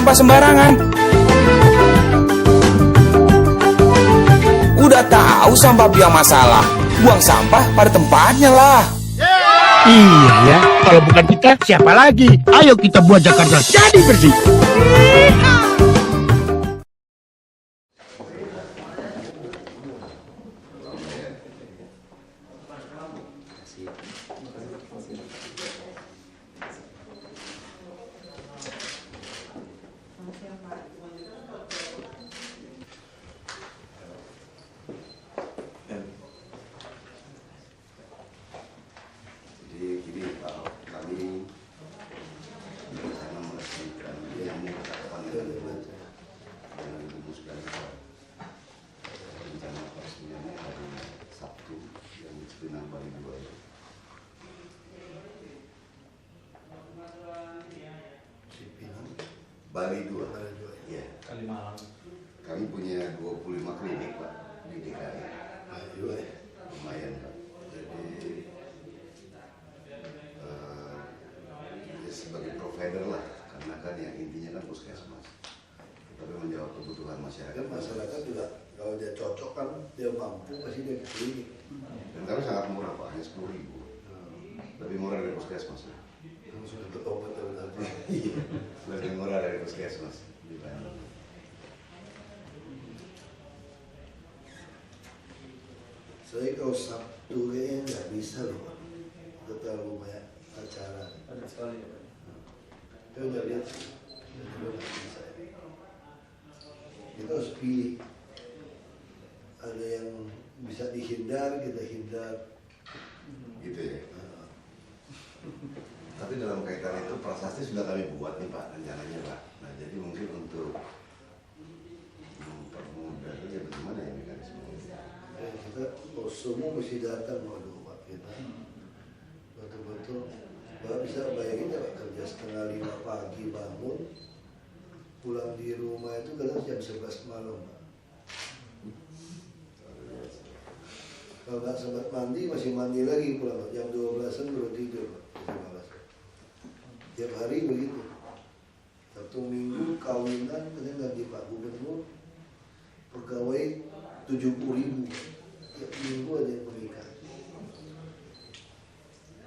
sampah sembarangan. Udah tahu sampah biang masalah, buang sampah pada tempatnya lah. Iya ya, kalau bukan kita siapa lagi? Ayo kita buat Jakarta jadi bersih. Bali 2, ya. Kalimalang. Kami punya 25 klinik Pak di DKI. Lumayan Pak. Jadi ya sebagai provider lah, karena kan yang intinya kan puskesmas. Tapi menjawab kebutuhan masyarakat. Masyarakat juga kalau dia cocok kan dia mampu pasti dia ke klinik. Dan kami sangat murah Pak, hanya 10.000. Lebih murah dari puskesmas. Sudah berobat tapi Lebih murah dari puskesmas di Bandung. Saya kalau Sabtu kayaknya nggak bisa loh Pak. Udah terlalu banyak acara. Ada sekali ya Pak. Kita udah lihat nggak bisa. Kita harus pilih. Ada yang bisa dihindar, kita hindar. Gitu ya. Tapi dalam kaitan itu prasasti sudah kami buat nih Pak, rencananya Pak. Nah jadi mungkin untuk mempermudah ya bagaimana ya mekanisme ini? Kita semua mesti datang waduh Pak kita. Betul-betul Pak bisa bayangin ya Pak, kerja setengah 5 pagi bangun, pulang di rumah itu kadang jam 11 malam Pak. Kalau nggak sempat mandi masih mandi lagi pulang Pak. Jam 12-an baru tidur Pak. Tiap hari begitu. Sabtu Minggu kawinan kadang ganti Pak Gubernur, pegawai 70.000. Tiap minggu ada yang menikah.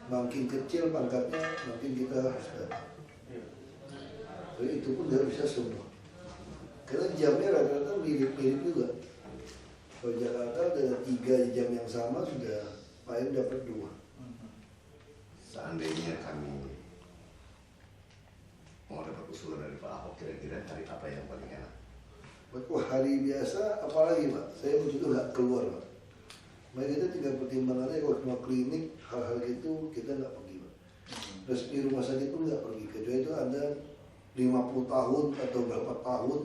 Makin kecil pangkatnya makin kita harus datang. Jadi itu pun tidak bisa semua. Karena jamnya rata-rata mirip-mirip juga. Kalau Jakarta ada 3 jam yang sama sudah Pak M dapat 2. Seandainya kami mau dapat usulan dari Pak Ahok, kira-kira hari apa yang paling enak? Waktu hari biasa apalagi Pak, saya begitu nggak keluar Pak. Maka kita tinggal pertimbangannya kalau cuma klinik, hal-hal gitu kita nggak pergi Pak. Terus di rumah sakit pun nggak pergi, kecuali itu ada 50 tahun atau berapa tahun,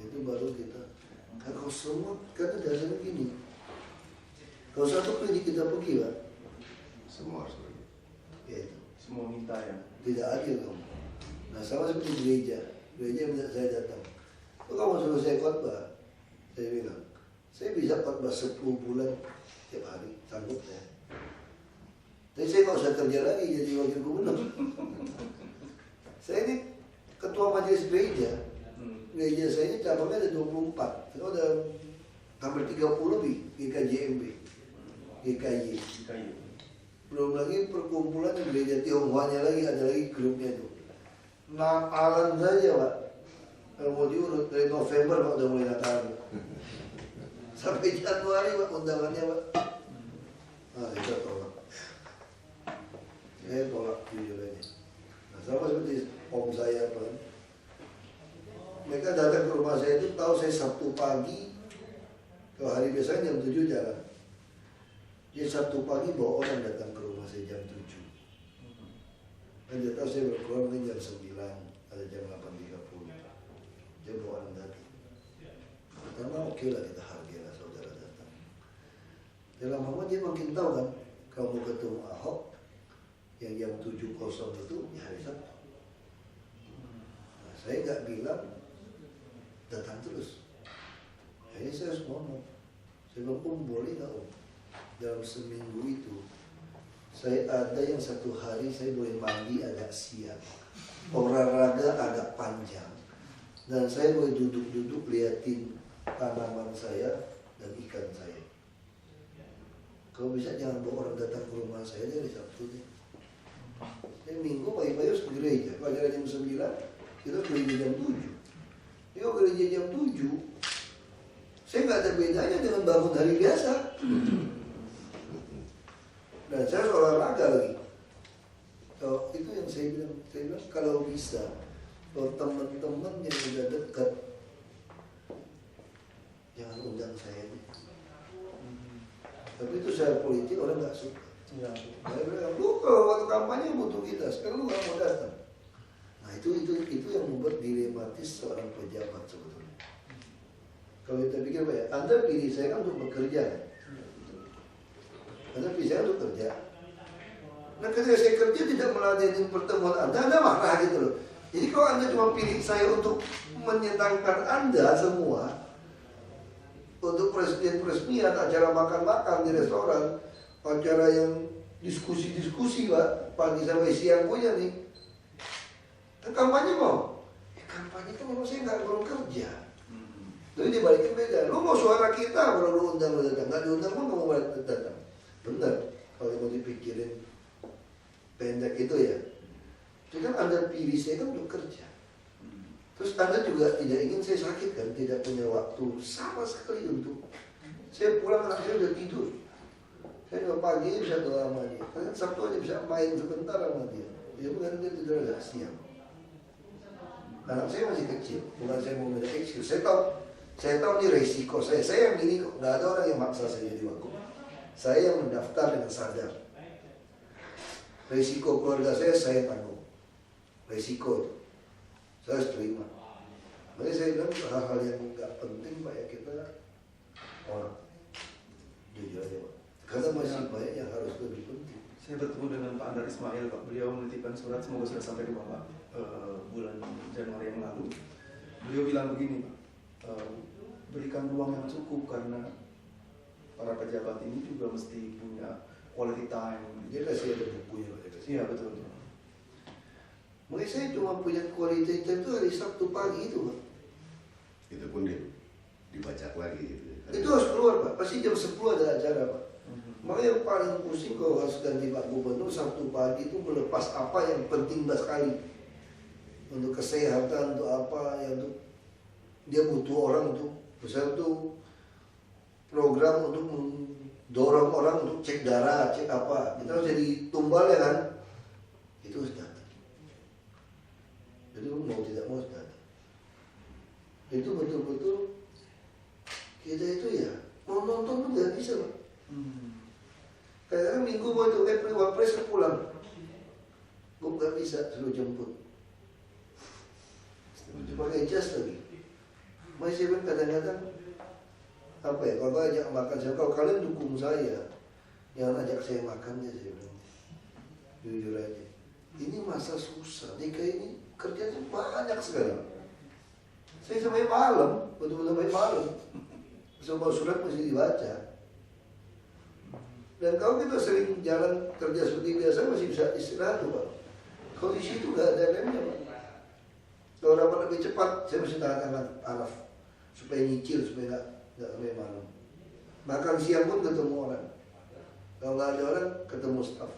itu baru kita. Kalau semua, kata dasarnya gini, kalau satu klinik kita pergi Pak, Semua harus pergi. ya itu, Semua minta ya. tidak adil kamu. Nah sama seperti gereja minta saya datang. Kok kamu suruh saya khotbah? Saya bilang, saya bisa khotbah 10 bulan tiap hari, sanggup saya. Tapi saya nggak usah kerja lagi jadi wakil gubernur. Saya ini ketua majelis gereja. Gereja saya ini cabangnya ada 24. Itu ada hampir 30 lebih GKJMB, GKY. Belum lagi perkumpulan gereja Tionghoanya lagi, ada lagi grupnya itu. Natalan saja Pak, kalau mau diurut dari November Pak udah mulai Natalan. Sampai Januari Pak undangannya Pak. Nah kita tolak. Saya tolak jujur aja. Nah sama seperti om saya Pak. Mereka datang ke rumah saya itu tahu saya Sabtu pagi. Kalau hari biasanya jam 7 jalan. Dia Sabtu pagi bawa orang datang ke rumah saya jam 7. Dan dia tahu saya berkeluar mungkin jam 9, ada jam 8.30. Dia bawa orang datang. Pertama oke lah kita hargai lah saudara datang. Dalam lama dia makin tahu kan, kalau mau ketemu Ahok, yang jam 7.00 itu di hari Sabtu. Nah, saya nggak bilang datang terus. Akhirnya saya harus ngomong. Saya bilang, Om boleh nggak Om? Dalam seminggu itu, saya ada yang 1 hari saya boleh mandi agak siang, olahraga agak panjang, Dan saya boleh duduk-duduk liatin tanaman saya dan ikan saya. Kalau bisa jangan bawa orang datang ke rumah saya dari Sabtu deh. Minggu pagi-pagi harus ke gereja. Kalau acara jam 9, kita gereja jam 7. Kalau gereja jam 7, saya nggak ada bedanya dengan bangun hari biasa. Dan saya olahraga lagi. So, itu yang saya bilang kalau bisa, kalau teman-teman yang udah dekat, jangan undang saya deh. Tapi itu secara politik orang nggak suka. Ya. Saya bilang, lu kalau waktu kampanye butuh kita, sekarang lu nggak mau datang. Nah itu yang membuat dilematis seorang pejabat sebetulnya. Kalau kita pikir ya, Anda pilih saya kan untuk bekerja, Anda pilih saya untuk kerja. Nah ketika saya kerja tidak meladeni pertemuan Anda marah gitu loh. Jadi kalau Anda cuma pilih saya untuk menyenangkan Anda semua, untuk peresmian, acara makan-makan di restoran, acara yang diskusi-diskusi Pak, pagi sampai siang punya nih. Dan kampanye mau? Kampanye kan memang saya belum kerja. Jadi dibalikin beda. Lu mau suara kita, kalau lu undang lu datang. Nggak diundang pun kamu balik datang. Benar. Kalau mau dipikirin pendek itu ya. Itu kan Anda pilih saya kan untuk kerja. Terus Anda juga tidak ingin saya sakit kan, tidak punya waktu sama sekali untuk. Saya pulang anak saya udah tidur. Saya juga pagi bisa doa sama dia. Kan Sabtu aja bisa main sebentar sama dia. Dia bukan dia tidur agak siang. Anak saya masih kecil, bukan saya mau minta excuse. Saya tahu ini resiko saya. Saya yang milih kok. Nggak ada orang yang maksa saya jadi wagub. Saya yang mendaftar dengan sadar. Resiko keluarga saya tanggung. Resiko itu. Saya harus terima. Makanya saya bilang hal-hal yang nggak penting Pak ya kita orang jujur aja Pak. Karena masih banyak yang harus lebih penting. Saya bertemu dengan Pak Andar Ismail, Pak. Beliau menitipkan surat, semoga sudah sampai di Bapak bulan Januari yang lalu. Beliau bilang begini, Pak, berikan ruang yang cukup karena para pejabat ini juga mesti punya quality time. Dia kasih ada bukunya Pak. Iya betul. Makanya saya cuma punya quality time itu hari Sabtu pagi itu Pak. Itu pun dibaca lagi gitu. Itu harus keluar Pak. Pasti jam 10 ada acara Pak. Makanya yang paling pusing kalau harus ganti Pak Gubernur Sabtu pagi itu melepas apa yang penting sekali untuk kesehatan, untuk apa yang untuk dia butuh orang untuk misalnya untuk program untuk mendorong orang untuk cek darah, cek apa kita harus jadi tumbal ya kan, itu harus datang. Jadi mau tidak mau harus datang. Itu betul-betul kita itu ya mau nonton pun nggak bisa Pak. Kadang-kadang minggu mau itu Wapres pulang, gue nggak bisa suruh jemput, pakai jas lagi. Masih kan kadang-kadang apa ya? Kalau ajak makan saya, kalau kalian dukung saya, jangan ajak saya makan ya saya bilang. Jujur aja, ini masa susah. DKI ini kerjanya banyak sekali. Saya sampai malam, betul-betul sampai malam. Semua surat mesti dibaca. Dan kalau kita sering jalan kerja seperti biasa masih bisa istirahat tuh Pak. Kalau di situ nggak ada remnya Pak. Kalau dapat lebih cepat, saya mesti tangan araf supaya nyicil, supaya nggak sampai malam. Makan siang pun ketemu orang. Kalau nggak ada orang, ketemu staf.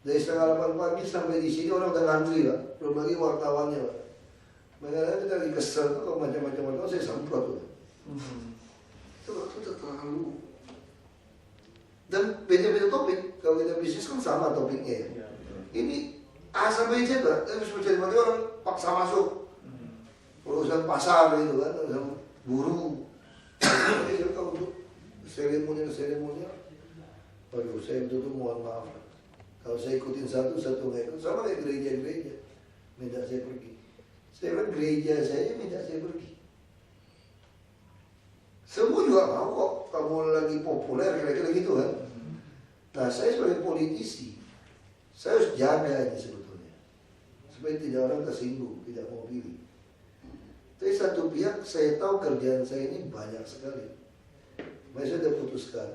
Dari setengah 8 pagi sampai di sini orang udah ngantri Pak. Belum lagi wartawannya Pak. Makanya kita lagi kesel tuh kalau macam-macam wartawan saya semprot tuh. Itu waktu itu terlalu. Dan beda-beda topik. Kalau kita bisnis kan sama topiknya ya. Ya, Ini A sampai Z Pak. Terus macam orang paksa masuk. Urusan pasar gitu kan, urusan buru. Jadi kalau untuk seremonial, waduh saya betul mohon maaf. Kalau saya ikutin satu nggak ikut, sama kayak gereja-gereja minta saya pergi. Saya bilang gereja saya minta saya pergi. Semua juga mau kok, kamu lagi populer kira-kira gitu kan. Nah saya sebagai politisi, saya harus jaga ini sebetulnya. Supaya tidak orang tersinggung, tidak mau pilih. Tapi satu pihak saya tahu kerjaan saya ini banyak sekali. Makanya saya sudah putuskan,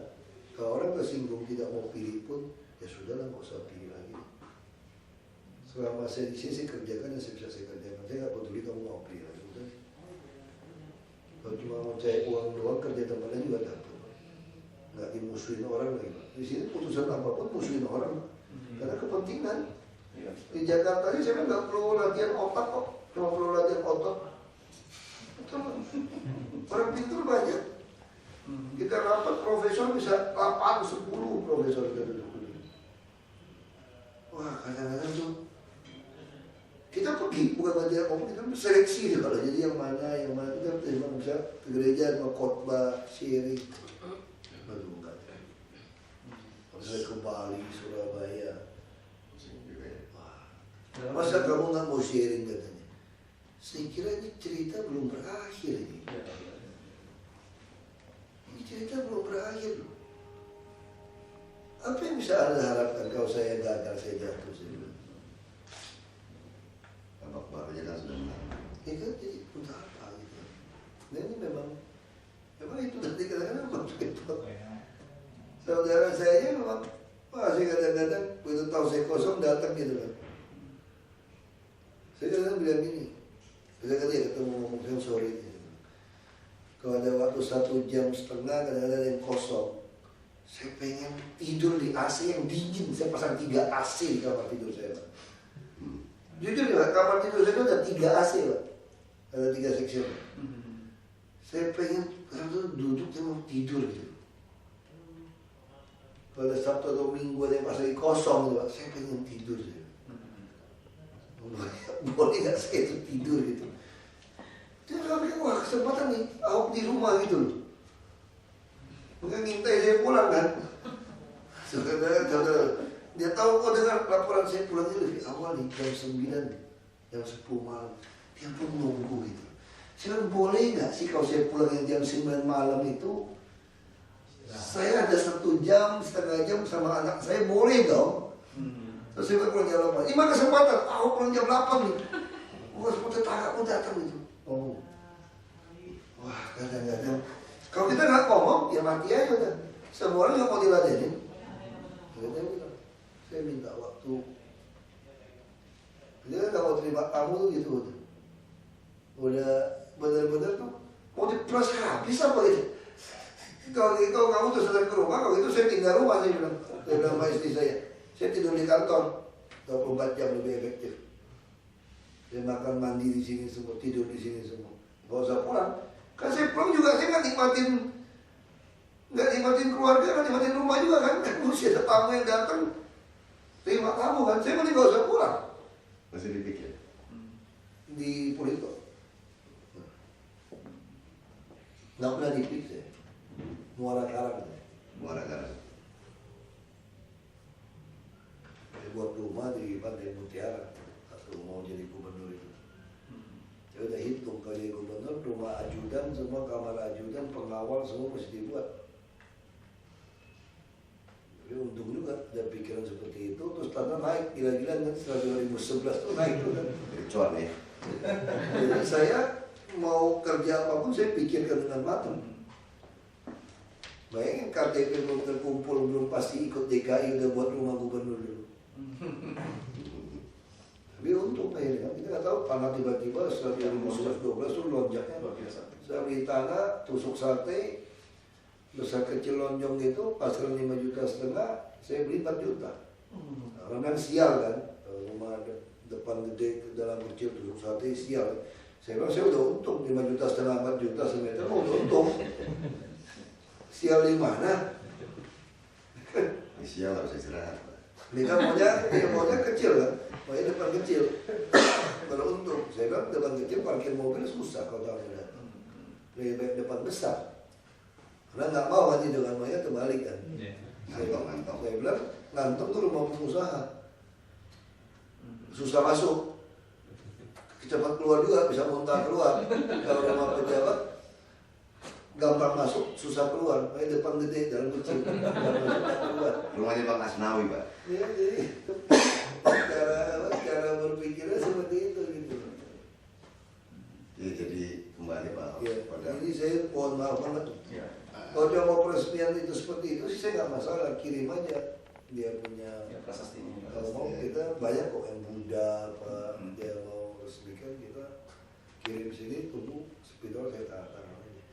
kalau orang tersinggung tidak mau pilih pun, ya sudahlah nggak usah pilih lagi. selama saya di sini saya kerjakan yang saya bisa saya kerjakan. Saya nggak peduli kamu mau apa ya. Udah. Kalau cuma mau cari uang doang kerja tempatnya juga dapat. Nggak dimusuhin orang lagi. Di sini putusan apapun musuhin orang. Karena kepentingan. Di Jakarta ini saya nggak perlu latihan otak kok. Cuma perlu latihan otot. Betul. Orang pintar banyak. Kita rapat profesor bisa 8, 10 profesor kita duduk. Wah, kadang-kadang tuh kita pergi bukan belajar ngomong, kita seleksi deh kalau jadi yang mana kita terima bisa ke gereja mau khotbah, sharing. Aduh enggak. Saya ke Bali, Surabaya. Wah, masa kamu nggak mau sharing katanya? Saya kira ini cerita belum berakhir ini. Ini cerita belum berakhir loh. Apa yang bisa Anda harapkan kalau saya gagal, saya jatuh? Babak barunya kan sudah menang. Ya kan, jadi untuk apa gitu. Dan ini memang itu nanti kadang-kadang memang repot. Saudara saya aja memang, wah saya kadang-kadang begitu tahu saya kosong datang gitu kan. Saya kadang-kadang bilang gini, kadang-kadang dia ketemu ngomong yang sore gitu. Kalau ada waktu 1,5 jam kadang-kadang ada yang kosong. Saya pengen tidur di AC yang dingin. Saya pasang 3 AC di kamar tidur saya, Pak. Jujur ya, kamar tidur saya itu ada 3 AC, Pak. Ada 3 section. Saya pengen duduk saya mau tidur gitu. Kalau Sabtu atau Minggu ada yang pas lagi kosong, Pak, saya pengen tidur. Boleh nggak saya itu tidur gitu? Dia bilang, wah kesempatan nih, Ahok di rumah gitu loh. Mungkin ngintai saya pulang kan. Saudara, dia tahu kok dengar laporan saya pulang itu lebih awal nih, jam 9, jam 10 malam. Dia pun nunggu gitu. Saya bilang, boleh nggak sih kalau saya pulang yang jam 9 malam itu, saya ada 1 jam, setengah jam sama anak saya, boleh dong? Terus saya pulang jam 8. Ini mana kesempatan? Aku pulang jam 8 nih. Wah, semua tetangga pun datang gitu. Oh. Wah, kadang-kadang kalau kita nggak ngomong, ya mati aja udah. Semua orang nggak mau diladenin. Saya minta waktu. Dia nggak mau terima kamu tuh gitu. Udah benar-benar tuh mau diperas habis apa gitu. Kalau kamu tuh selesai ke rumah, kalau itu saya tinggal rumah, saya bilang sama istri saya tidur di kantor 24 jam lebih efektif. Saya makan mandi di sini semua, tidur di sini semua. Gak usah pulang. Kan saya pulang juga saya nggak nikmatin keluarga, nggak nikmatin rumah juga kan. Kan mesti ada tamu yang datang terima tamu kan. Saya mending gak usah pulang. Masih dipikir? Di Purito. Nggak pernah dipikir. Muara Karang. Muara Karang. Saya buat rumah di Pantai Mutiara. Atau mau jadi gubernur itu. Saya udah hitung kalau jadi gubernur, rumah ajudan, semua kamar ajudan, pengawal semua mesti dibuat. Tapi untung juga ada pikiran seperti itu, terus tanah naik gila-gilaan kan setelah 2011 tuh naik tuh kan. Jadi cuan ya. Jadi saya mau kerja apapun saya pikirkan dengan matang. Bayangin KTP belum terkumpul, belum pasti ikut DKI udah buat rumah gubernur dulu. Tapi untung akhirnya kita nggak tahu tanah tiba-tiba setelah 2012 tuh lonjaknya luar biasa. Saya beli tanah, tusuk sate, besar kecil lonjong itu pasaran 5,5 juta, saya beli 4 juta. Orang kan sial kan, rumah depan gede, dalam kecil tusuk sate sial. Saya bilang saya udah untung 5,5 juta, 4 juta semeter, mau untung. Sial di mana? Sial harus istirahat. Dia kan maunya kecil kan. Maunya depan kecil. Kalau untung, saya bilang depan kecil parkir mobil susah kalau tahu datang. Lebih baik depan besar. Karena nggak mau kan itu kan, maunya terbalik kan. Ngantong. Saya bilang ngantong tuh rumah pengusaha. Susah masuk. Cepat keluar juga, bisa muntah keluar. Kalau rumah pejabat gampang masuk, susah keluar. Kayak depan gede, dalam kecil. Keluar. Rumahnya Bang Asnawi, Pak. Ya, jadi cara berpikirnya seperti itu gitu. Ya, jadi kembali Pak Ya, pada jadi saya mohon maaf banget. Ya. Kalau dia mau peresmian itu seperti itu sih saya nggak masalah, kirim aja dia punya. Ya, prasastinya. Kalau mau kita banyak kok yang punya. Garuda apa dia mau resmikan, kita kirim sini, tunggu spidol saya tahan aja.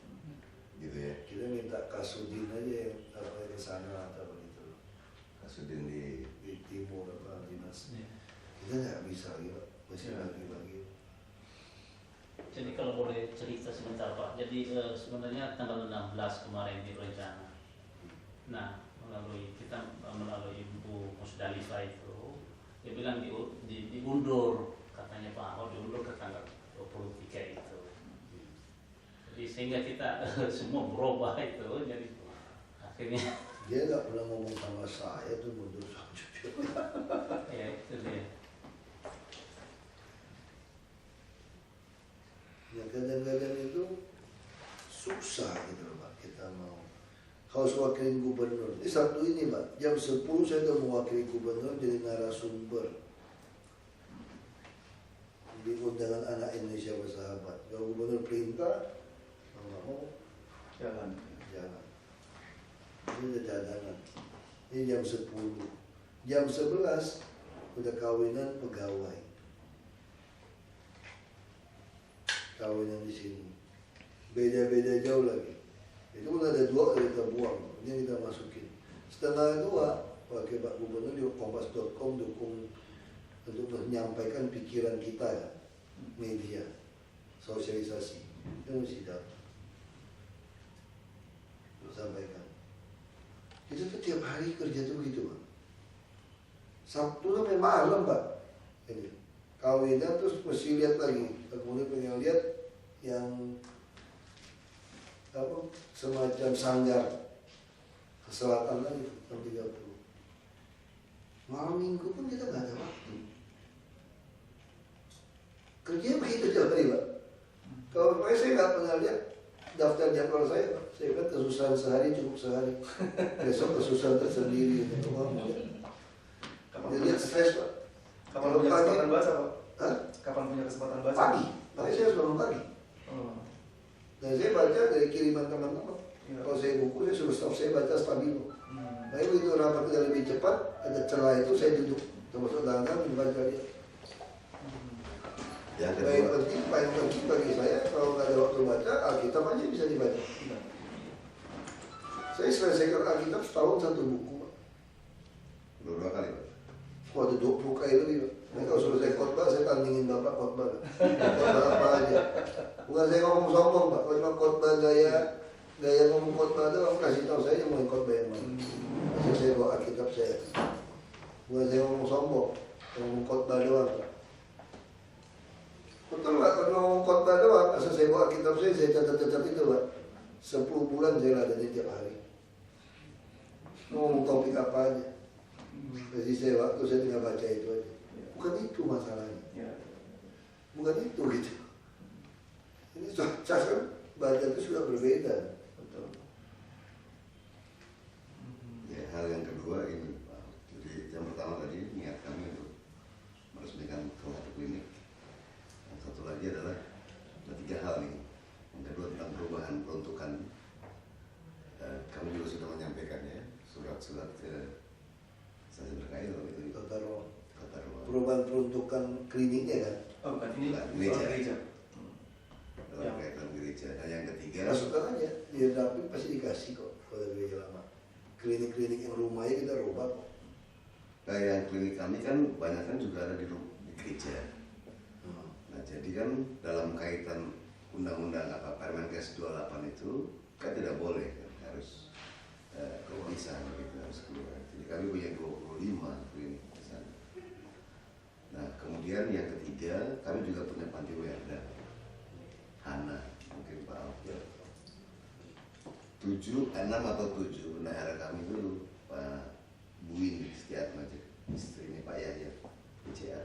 Gitu ya. Kita minta Kasudin aja yang apa ke sana atau begitu. Kasudin Di timur apa dinas. Iya. Kita nggak bisa lagi Pak, masih lagi. Jadi kalau boleh cerita sebentar Pak, jadi sebenarnya tanggal 16 kemarin direncana. Nah, kita melalui Ibu Musdalifah itu, dia bilang diundur, katanya Pak Ahok diundur ke tanggal 23 itu. Jadi sehingga kita semua berubah itu, jadi akhirnya Dia nggak pernah ngomong sama saya tuh mundur jujur. ya itu dia. Ya kadang-kadang itu susah gitu loh Pak, kita mau harus wakilin gubernur. Ini Sabtu ini Pak, jam 10 saya udah mewakili gubernur jadi narasumber di undangan anak Indonesia bersahabat. Kalau gubernur perintah, mau nggak mau Jalan. jangan. Ini udah cadangan. Ini jam 10. Jam 11 udah kawinan pegawai. Kawinan di sini. Beda-beda jauh lagi. Itu pun ada 2 kita buang, ini kita masukin. Setengah 2, pakai Pak Gubernur di kompas.com dukung untuk menyampaikan pikiran kita ya, media, sosialisasi. Itu mesti dapat. Untuk sampaikan. Itu tuh tiap hari kerja tuh gitu Pak. Sabtu sampai malam Pak. Ini kawinan terus mesti lihat lagi. Kemudian pengen lihat yang apa semacam sanggar ke selatan lagi jam 30. Malam minggu pun kita nggak ada waktu. Kerja begitu tiap hari Pak. Kalau saya nggak pernah lihat daftar jadwal saya Pak. Saya kan kesusahan sehari cukup sehari. Besok kesusahan tersendiri. Jadi lihat stres Pak. Kapan Kalau punya pagi- kesempatan baca Pak? Hah? Kapan punya kesempatan baca? Pagi. Makanya saya harus bangun pagi. Oh. Dan saya baca dari kiriman teman-teman. Iya. Kalau saya buku, saya suruh stop, saya baca stabilo. Hmm. Tapi begitu rapat kita lebih cepat, ada celah itu saya duduk. Termasuk dalam membaca dia. Yang Paling kedua, penting bagi saya, kalau nggak ada waktu baca, Alkitab aja bisa dibaca. Iya. Saya selesaikan Alkitab setahun 1 buku. Pak. 2 kali Pak. Wah, ada 20 kali lebih. Pak. Nah, kalau suruh saya khotbah, saya tandingin Bapak khotbah. Khotbah apa aja. Bukan saya ngomong sombong Pak, kalau cuma khotbah gaya ngomong khotbah doang, kasih tahu saya mau khotbah yang mana. Masih saya bawa Alkitab saya. Bukan saya ngomong sombong, ngomong khotbah doang Pak. Betul Pak, kalau ngomong khotbah doang, asal saya bawa Alkitab saya catat-catat itu Pak. 10 bulan saya ladani tiap hari. Ngomong topik apa aja. Jadi saya waktu saya tinggal baca itu aja. Bukan itu masalahnya. Iya. Bukan itu gitu. Ini cara kan baca itu sudah berbeda. Betul. Ya, hal yang kedua ini Pak. Jadi yang pertama tadi niat kami untuk meresmikan salah satu klinik. Yang satu lagi adalah ada 3 hal nih. Yang kedua tentang perubahan peruntukan. Kami juga sudah menyampaikannya surat-surat ke saya terkait kalau itu Tata ruang. kata ruang Perubahan peruntukan kliniknya kan. Oh, bukan ini Bukan, soal gereja. gereja. dalam Ya. kaitan gereja. Dan yang ketiga, Masukkan aja. Dia dapil pasti dikasih kok kalau dari gereja lama. Klinik-klinik yang rumahnya kita rubah kok. nah, yang klinik kami kan banyak kan juga ada di gereja. Nah, jadi kan dalam kaitan undang-undang apa Permenkes 28 itu kan tidak boleh kan, harus kepisah gitu, harus keluar. Jadi kami punya 25 klinik di sana. Nah, kemudian yang ketiga kami juga punya panti werda Hana, mungkin Pak Alf ya. 6 atau 7 bendahara kami dulu Pak Buin Setiatma, istrinya Pak Yahya PCA,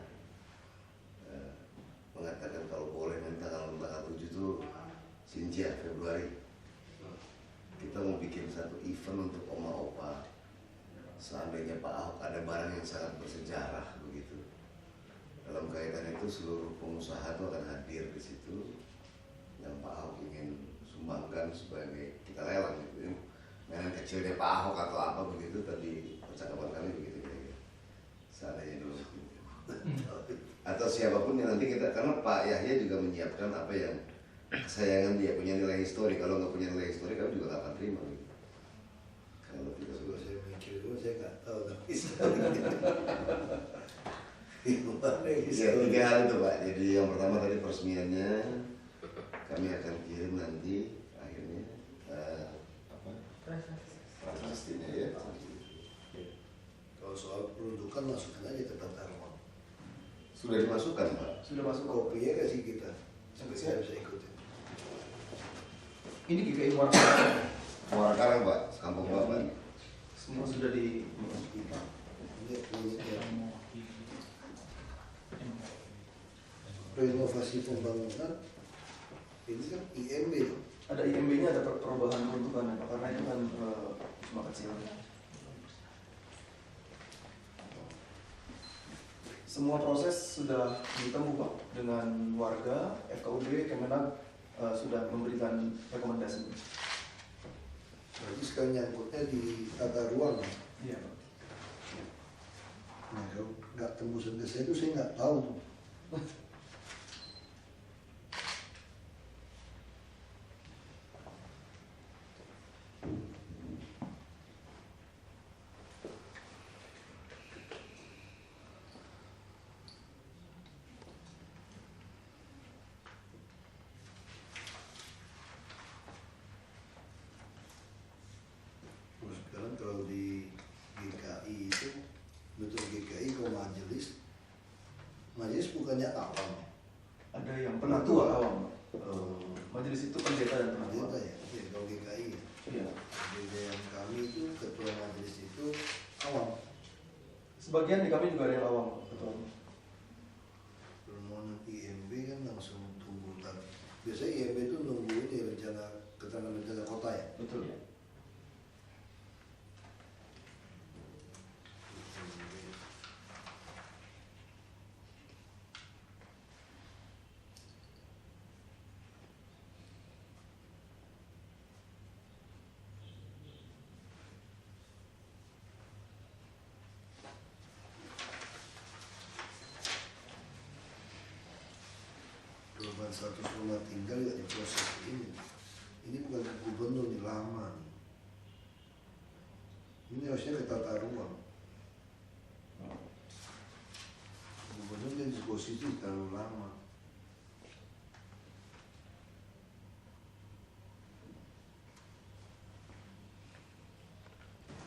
mengatakan kalau boleh nanti tanggal 7 itu Sinja Februari kita mau bikin satu event untuk oma-opa. Seandainya Pak Ahok ada barang yang sangat bersejarah begitu, dalam kaitan itu seluruh pengusaha itu akan hadir di situ yang Pak Ahok ingin sumbangkan sebagai kita lelang gitu. Mainan kecilnya Pak Ahok atau apa begitu, tadi percakapan kami begitu kira-kira. Seandainya dulu. atau siapapun yang nanti kita, karena Pak Yahya juga menyiapkan apa yang kesayangan dia, punya nilai histori. Kalau nggak punya nilai histori, kami juga nggak akan terima gitu. Kalau tidak Kalau saya mikir dulu saya nggak tahu tapi ya, 3 hal itu Pak. Jadi yang pertama tadi peresmiannya kami akan kirim nanti akhirnya apa? Prasastinya ya. Kalau soal peruntukan masukin aja ke tata ruang. Sudah dimasukkan Pak. Sudah masuk kok. Kopinya kasih kita sampai saya bisa ikutin. Ini GKI Muara Karang. Muara Karang Pak, Kampung Babat. Semua sudah di Ini kliniknya renovasi pembangunan ini kan IMB loh. ada IMB-nya, ada perubahan peruntukan ya Pak, karena itu kan cuma kecil. Semua proses sudah ditempuh Pak dengan warga, FKUD, Kemenag sudah memberikan rekomendasi. Berarti sekarang nyangkutnya di tata ruang. Iya Pak. Nah kalau nggak tembusan ke saya itu saya nggak tahu tuh. Terus sekarang kalau di GKI itu betul GKI kalau majelis bukannya awam, Ada yang penatua awam. Majelis itu pendeta dan pendeta penatua. ya, ya kalau GKI ya. Iya. Beda yang kami itu ketua majelis itu awam. Sebagian di kami juga ada yang awam, ketua. Permohonan IMB kan langsung tunggu tadi. Biasanya IMB itu nunggu ini rencana keterangan rencana kota ya. Betul ya. Perubahan status rumah tinggal juga di proses ini. Ini bukan gubernur nih, lama nih. Ini harusnya ke tata ruang. Gubernur yang disposisi terlalu lama.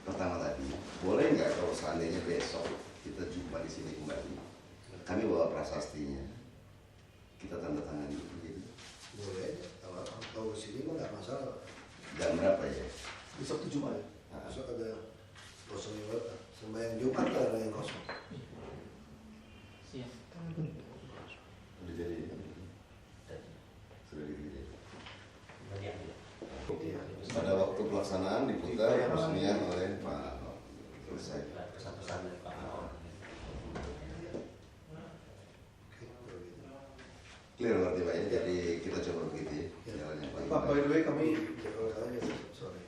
Pertama tadi, boleh nggak kalau seandainya besok kita jumpa di sini kembali, kami bawa prasastinya, kita tanda tangan gitu. Boleh aja. Kalau ke sini mah nggak masalah. Jam berapa ya? Besok 7 Maret. Besok ada kosong lewat. Sembahyang Jumat ada yang kosong. Siap. Udah jadi? Sudah jadi. Bagian. Pada waktu pelaksanaan diputar peresmian oleh Pak. Selesai. Pesan-pesan dari Pak Maor. Oke, kalau gitu. Clear berarti Pak ya? Jadi kita coba begitu ya. Ya. Jalannya Pak. Pak, by the way kami Jadwal aja, sorry.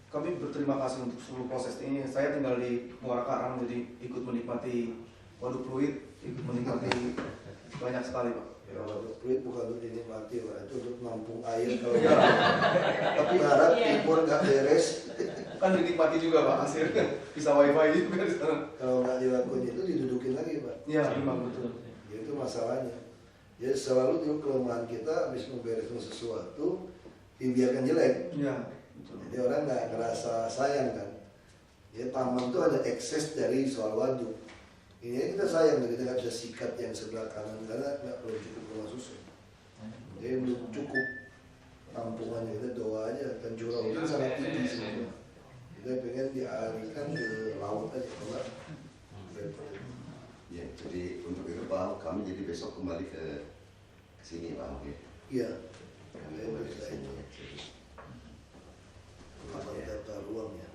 Kami berterima kasih untuk seluruh proses ini. Saya tinggal di Muara Karang, jadi ikut menikmati waduk fluid, ikut menikmati banyak sekali Pak. Ya, waduk fluid bukan untuk dinikmati, Pak. Itu untuk nampung air kalau Ya, tapi barat timur nggak beres. kan dinikmati juga Pak, hasilnya bisa wifi juga di sana. Kalau nggak dilakukan itu didudukin lagi, Pak. Iya, memang betul. Ya, itu masalahnya. Jadi selalu dulu kelemahan kita habis membereskan sesuatu dibiarkan jelek. Iya, betul. Jadi orang nggak ngerasa sayang kan. Ya taman itu ada ekses dari soal waduk. Ini kita sayang, kita nggak bisa sikat yang sebelah kanan karena nggak perlu cukup rumah susun. Jadi belum cukup tampungannya, kita doa aja. Dan curah itu sangat tinggi semua. Kita pengen dialihkan ke laut aja, kalau nggak repot. Ya, jadi untuk itu Pak Ahok, kami jadi besok kembali ke sini Pak Ahok ya. Iya. Kami Kalian kembali ke bisa sini. ini. Perubahan tata ruang ya.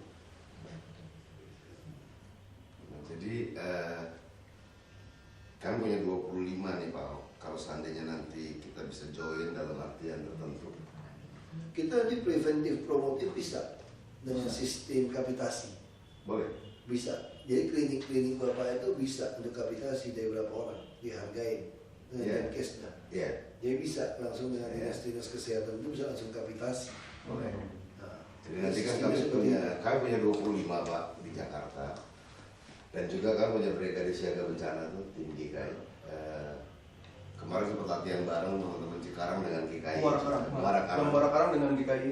Nah, jadi kami punya 25 nih Pak Ahok. Kalau seandainya nanti kita bisa join dalam artian tertentu. Kita di preventif promotif bisa dengan sistem kapitasi. Boleh? Bisa. Jadi klinik-klinik Bapak itu bisa untuk kapitasi dari berapa orang. dihargai dengan Iya. Menkesnya. Iya. Jadi bisa langsung dengan Iya. dinas kesehatan itu bisa langsung kapitasi. Boleh. Nah, Jadi nanti kan sistemnya seperti kami punya 25 Pak di Jakarta. Dan juga kami punya Brigade Siaga Bencana tuh tim GKI. Kemarin sempat latihan bareng teman-teman Cikarang dengan GKI. Muara Karang dengan GKI.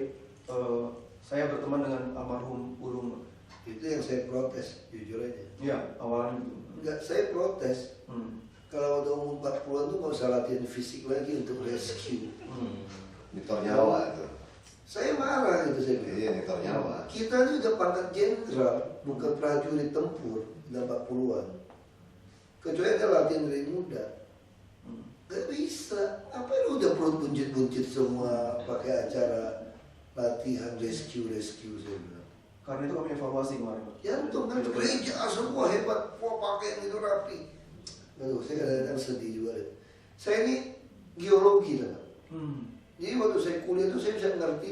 Saya berteman dengan almarhum Ulung. itu yang saya protes, jujur aja. Iya, awalnya. Enggak, saya protes. Kalau udah umur 40-an tuh nggak usah latihan fisik lagi untuk rescue. Nyetor nyawa tuh. Saya marah gitu saya bilang. Iya, nyetor nyawa. Kita ini udah pangkat jenderal, bukan prajurit tempur udah 40-an. Kecuali ada latihan dari muda. Gak bisa. Apa lu udah perut buncit-buncit semua pakai acara latihan rescue saya bilang. Karena itu kami evaluasi kemarin. Pak. Ya untuk kan gereja semua hebat, wah pakai itu rapi. Aduh, saya kadang-kadang sedih juga deh. Saya ini geologi kan. Jadi waktu saya kuliah itu saya bisa ngerti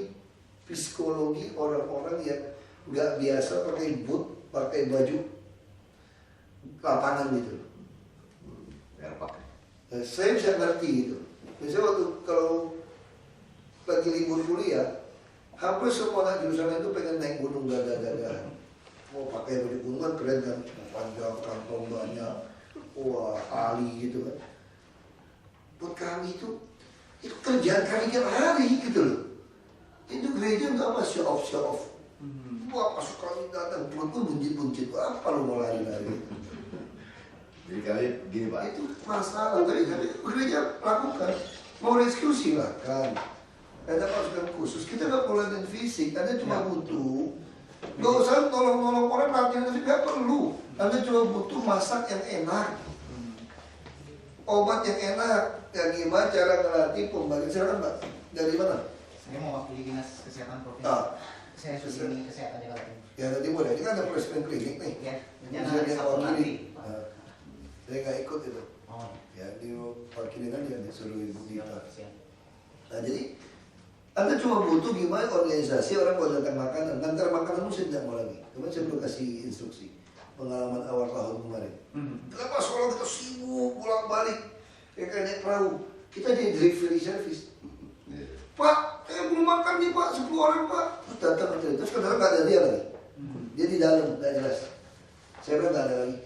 psikologi orang-orang yang nggak biasa pakai boot, pakai baju lapangan gitu. Biar pakai. Nah, saya bisa ngerti gitu. Misalnya waktu kalau lagi libur kuliah, hampir semua anak jurusan itu pengen naik gunung gagah-gagahan. Mau pakai baju gunung kan keren kan, panjang kantong banyak, wah ahli gitu kan. Buat kami itu kerjaan kami tiap hari gitu loh. Itu gereja nggak apa show off. Wah pasukan datang, perut pun buncit-buncit, apa lu mau lari-lari? Jadi kami gini Pak. Itu masalah, tapi gereja lakukan. Mau rescue silakan. Ada pasukan khusus, kita nggak perlu latihan fisik, Anda cuma butuh. Nggak usah tolong-tolong orang latihan fisik, nggak perlu. Anda cuma butuh masak yang enak, obat yang enak. Ya gimana cara ngelatih pembagian, silakan Pak. Dari mana? Saya mewakili dinas kesehatan provinsi. Ah. Saya sudah kesehatan Jakarta Timur. Ya nanti boleh, ini kan ada presiden klinik nih. Ya, Bisa rencana dia Sabtu nanti. wakili. Nah, saya nggak ikut itu. Oh, Ya diwakilin aja, disuruh Ibu Dita. siap. Nah jadi Anda cuma butuh gimana organisasi orang kalau datang makanan, ngantar makanan saya tidak mau lagi. Cuma saya perlu kasih instruksi pengalaman awal tahun kemarin. Kenapa sekolah kita sibuk bolak balik kayak naik perahu? Kita di delivery service. Pak, saya belum makan nih Pak, 10 orang Pak. Datang terus kadang nggak ada dia lagi. Dia di dalam, nggak jelas. Saya bilang nggak ada lagi.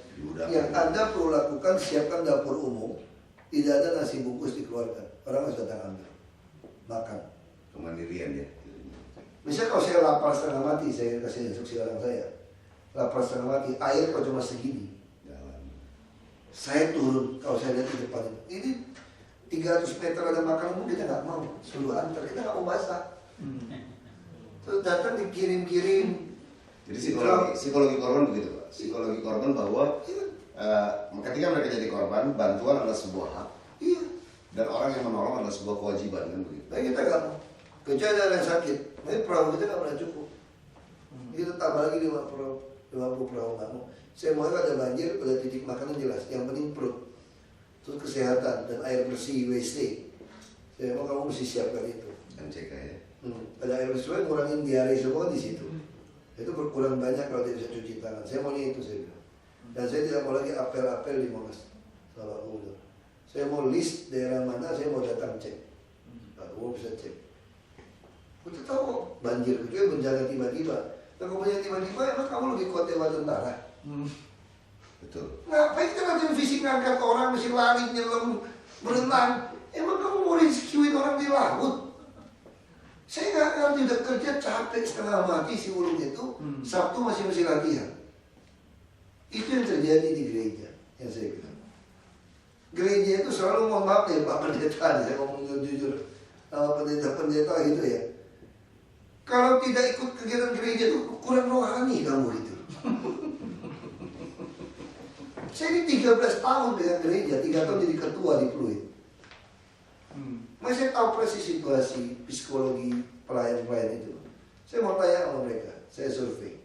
Yang Anda perlu lakukan siapkan dapur umum. Tidak ada nasi bungkus dikeluarkan. Orang harus datang ambil, makan. Kemandirian ya. Misalnya kalau saya lapar setengah mati, saya kasih instruksi orang saya. Lapar setengah mati, air kok cuma segini. Jalan. Saya turun, kalau saya lihat di depan itu. Ini 300 meter ada makanan pun kita nggak mau. Suruh antar, kita nggak mau masak. Terus datang dikirim-kirim. Jadi psikologi korban begitu Pak. Psikologi korban bahwa ketika mereka jadi korban, bantuan adalah sebuah hak. Iya. Dan orang yang menolong adalah sebuah kewajiban kan begitu. Nah kita nggak mau. Kecuali ada yang sakit. Tapi perahu kita nggak pernah cukup. Kita tambah lagi 50 perahu nggak mau. Saya mau ada banjir, ada titik makanan jelas. Yang penting perut. Terus kesehatan dan air bersih WC. Saya mau kamu mesti siapkan itu. MCK ya. Ada air bersih, ngurangin diare semua di situ. Itu berkurang banyak kalau tidak bisa cuci tangan. Saya maunya itu saya bilang. Dan saya tidak mau lagi apel-apel di Monas. Salah udah. Saya mau list daerah mana saya mau datang cek. Mau bisa cek. Kita tahu kok banjir itu bencana tiba-tiba. Nah kalau bencana tiba-tiba emang kamu lebih kuat dewa tentara. Betul. Ngapain kita latihan fisik ngangkat orang mesti lari nyelam berenang? Emang kamu mau rescuein orang di laut? Saya nggak ngerti udah kerja capek setengah mati si Ulung itu Sabtu masih latihan. Itu yang terjadi di gereja yang saya bilang. Gereja itu selalu mohon maaf ya Pak Pendeta, saya ngomong jujur sama pendeta-pendeta gitu ya. Kalau tidak ikut kegiatan gereja itu kurang rohani kamu gitu. Saya ini 13 tahun dengan gereja, 3 tahun jadi ketua di Pluit. Saya tahu persis situasi psikologi pelayan-pelayan itu. Saya mau tanya sama mereka, saya survei.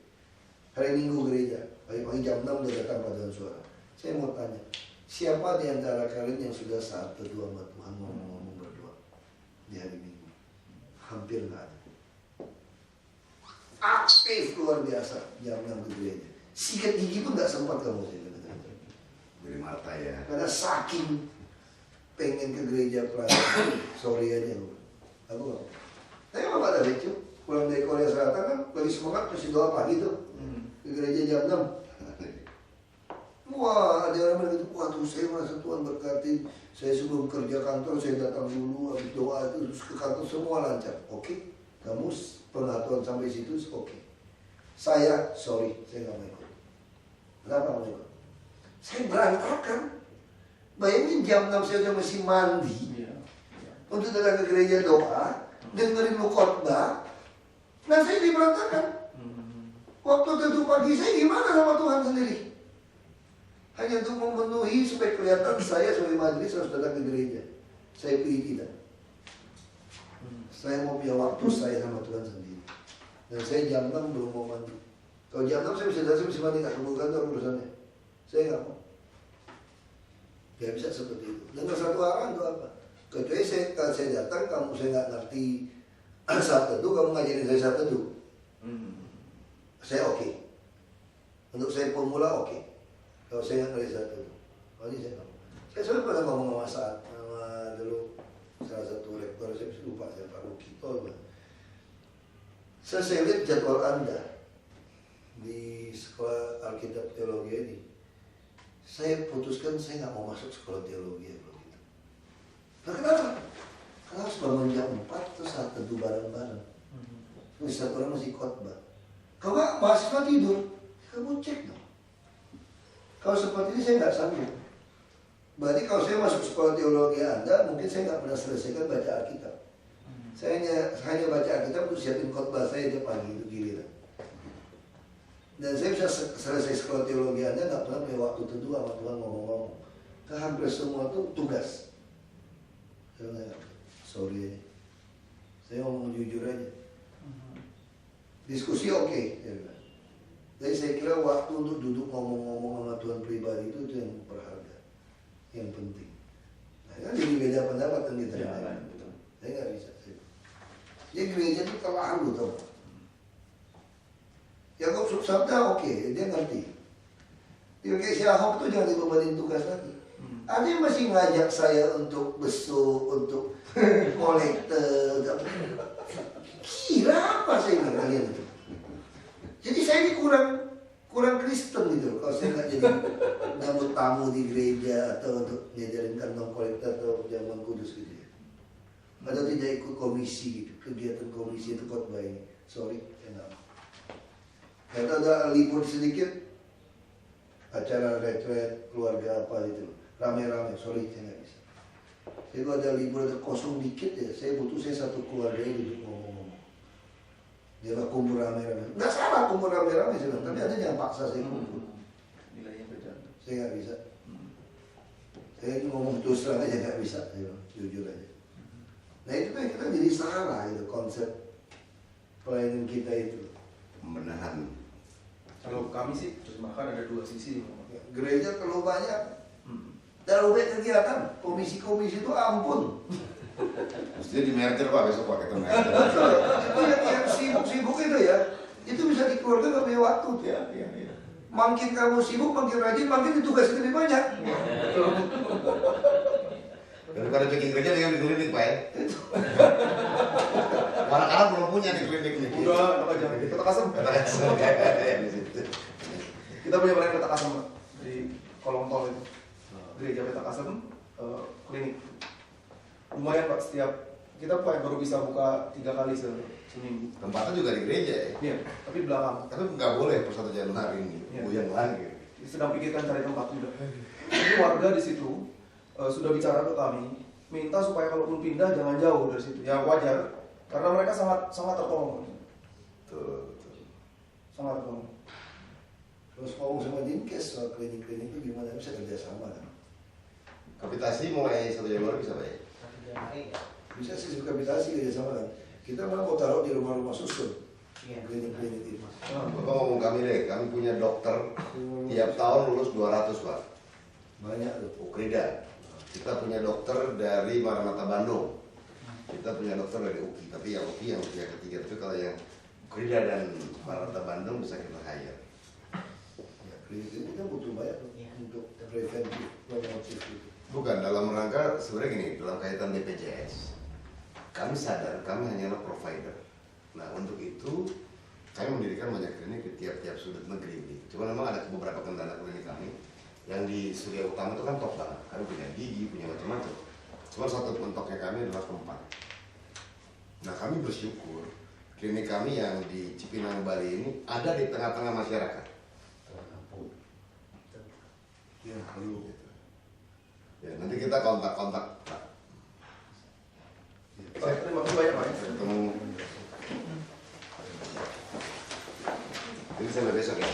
Hari Minggu gereja, pagi-pagi jam 6 udah datang paduan suara. Saya mau tanya, siapa di antara kalian yang sudah saat berdua sama Tuhan ngomong-ngomong berdua di hari Minggu? Hampir nggak ada. Aktif luar biasa jam 6 di gereja. Sikat gigi pun nggak sempat kamu saya katakan. Gede Marta ya. Karena saking pengen ke gereja pelayanan, sorry aja lu. Aku nggak. Tapi Bapak ada lucu, pulang dari Korea Selatan kan lagi semangat kasih doa pagi tuh ke gereja jam 6. Wah, ada orang bilang gitu, waduh saya merasa Tuhan berkati. Saya sebelum kerja kantor, saya datang dulu, habis doa itu, terus ke kantor semua lancar. Oke, kamu pengaturan sampai situ, oke. Saya, sorry, saya nggak mau ikut. Kenapa mau ikut? Saya berantakan. Bayangin jam 6 saya udah mesti mandi. Untuk datang ke gereja doa, dengerin lu khotbah, dan saya jadi berantakan. Waktu tentu pagi saya gimana sama Tuhan sendiri? Hanya untuk memenuhi supaya kelihatan saya sebagai majelis harus datang ke gereja. Saya pilih tidak. Saya mau punya waktu saya sama Tuhan sendiri. Dan saya jam 6 belum mau mandi. Kalau jam 6 saya bisa datang, saya bisa mandi, nggak keburu kantor urusannya. Saya nggak mau. Gak bisa seperti itu. Dengan satu arahan itu apa? Kecuali kalau saya datang, saya nggak ngerti saat teduh, kamu ngajarin saya saat teduh. Saya oke. Untuk saya pemula oke. Kalau saya nggak ngerti saat teduh, kalau ini saya nggak mau. Saya selalu pernah ngomong sama saat dulu salah satu rektor, saya bisa lupa saya Pak Ruki. Saya lihat jadwal Anda di sekolah Alkitab Teologi ini. Saya putuskan saya nggak mau masuk sekolah teologi kalau gitu. Nah kenapa? Karena harus bangun jam 4 terus saat teduh bareng-bareng. Terus satu orang masih khotbah. Kalau nggak mahasiswa tidur, kamu cek dong. Kalau seperti ini saya nggak sanggup. Berarti kalau saya masuk sekolah teologi Anda, mungkin saya nggak pernah selesaikan baca Alkitab. Saya hanya baca Alkitab untuk siapin khotbah saya tiap pagi itu giliran. Dan saya bisa selesai sekolah teologi Anda nggak pernah punya waktu teduh sama Tuhan ngomong-ngomong. Ke hampir semua itu tugas. Sorry aja. Saya ngomong jujur aja. Diskusi oke. Jadi saya kira waktu untuk duduk ngomong-ngomong sama Tuhan pribadi itu yang berharga, yang penting. Nah, kan jadi beda pendapat kan kita. Ya, betul. Saya nggak bisa. Jadi gereja itu terlalu tau. Yakub Sabda oke, dia ngerti. Dia kayak si Ahok tuh jangan dibebanin tugas lagi. Ada yang masih ngajak saya untuk besuk, untuk kolektor. Kira apa saya bilang kalian itu? Jadi saya ini kurang Kristen gitu loh. Kalau saya nggak jadi nyambut tamu di gereja atau untuk ngajarin kantong kolektor atau jamuan kudus gitu ya. Atau tidak ikut komisi gitu, kegiatan komisi itu khotbah ini. Sorry, saya nggak mau. Kalau ada libur sedikit, acara retret keluarga apa gitu, rame-rame, sorry saya nggak bisa. Jadi kalau ada libur ada kosong dikit ya, saya butuh satu keluarga ini duduk ngomong-ngomong. Dia kumpul rame-rame, nggak salah kumpul rame-rame sih, tapi ada yang paksa saya kumpul. Nilainya beda. Saya nggak bisa. Saya ngomong terus terang aja nggak bisa, jujur aja. Nah itu kan kita jadi salah itu konsep pelayanan kita itu. Pembenahan. Kalau kami sih bahkan ada dua sisi. Gereja terlalu banyak, terlalu banyak kegiatan, komisi-komisi itu ampun. Mestinya di merger Pak, besok Pak kita merger. Itu yang sibuk-sibuk itu ya, itu bisa dikeluarkan nggak punya waktu. Iya. Makin kamu sibuk, makin rajin, makin ditugasin lebih banyak. Daripada bikin gereja dengan di klinik Pak ya. Anak-anak belum punya di klinik nih. Udah, apa jangan di Kota Kasem. Kita punya brand Kota Kasem Pak, di kolong tol itu. Gereja Kota Kasem, klinik. Lumayan Pak, setiap kita baru bisa buka 3 kali seminggu. Tempatnya juga di gereja ya. Iya, tapi belakang. Tapi nggak boleh per 1 Januari ini. Iya. Yang lagi. Sedang pikirkan cari tempat juga. Jadi warga di situ sudah bicara ke kami, minta supaya kalaupun pindah jangan jauh dari situ. Ya wajar, karena mereka sangat tertolong. Betul. Sangat tertolong. Terus ngomong sama Dinkes soal klinik-klinik itu gimana bisa kerjasama kan? Kapitasi mulai 1 Januari bisa Pak ya? Bisa sih kapitasi kerjasama kan? Kita malah mau taruh di rumah-rumah susun. Iya. Klinik-klinik itu. Bapak ngomong kami deh, kami punya dokter tiap tahun lulus 200 Pak. Banyak tuh. Ukrida. Kita punya dokter dari Maranatha Bandung. Kita punya dokter dari UKI, tapi yang UKI yang usia ketiga itu kalau yang Ukrida dan Maranatha Bandung bisa kita hire. klinik ini kita butuh bayar untuk preventif, promotif gitu. Bukan, dalam rangka sebenarnya gini, dalam kaitan BPJS, kami sadar kami hanyalah provider. Nah untuk itu kami mendirikan banyak klinik di tiap-tiap sudut negeri. Cuma memang ada beberapa kendala klinik kami yang di Surya Utama itu kan top banget. Kami punya gigi, punya macam-macam. Cuma satu mentoknya kami adalah tempat. Nah kami bersyukur klinik kami yang di Cipinang Bali ini ada di tengah-tengah masyarakat. Ya, perlu. Ya, nanti kita kontak-kontak Pak. Pak, terima kasih banyak Pak. Ketemu. Jadi sampai besok ya.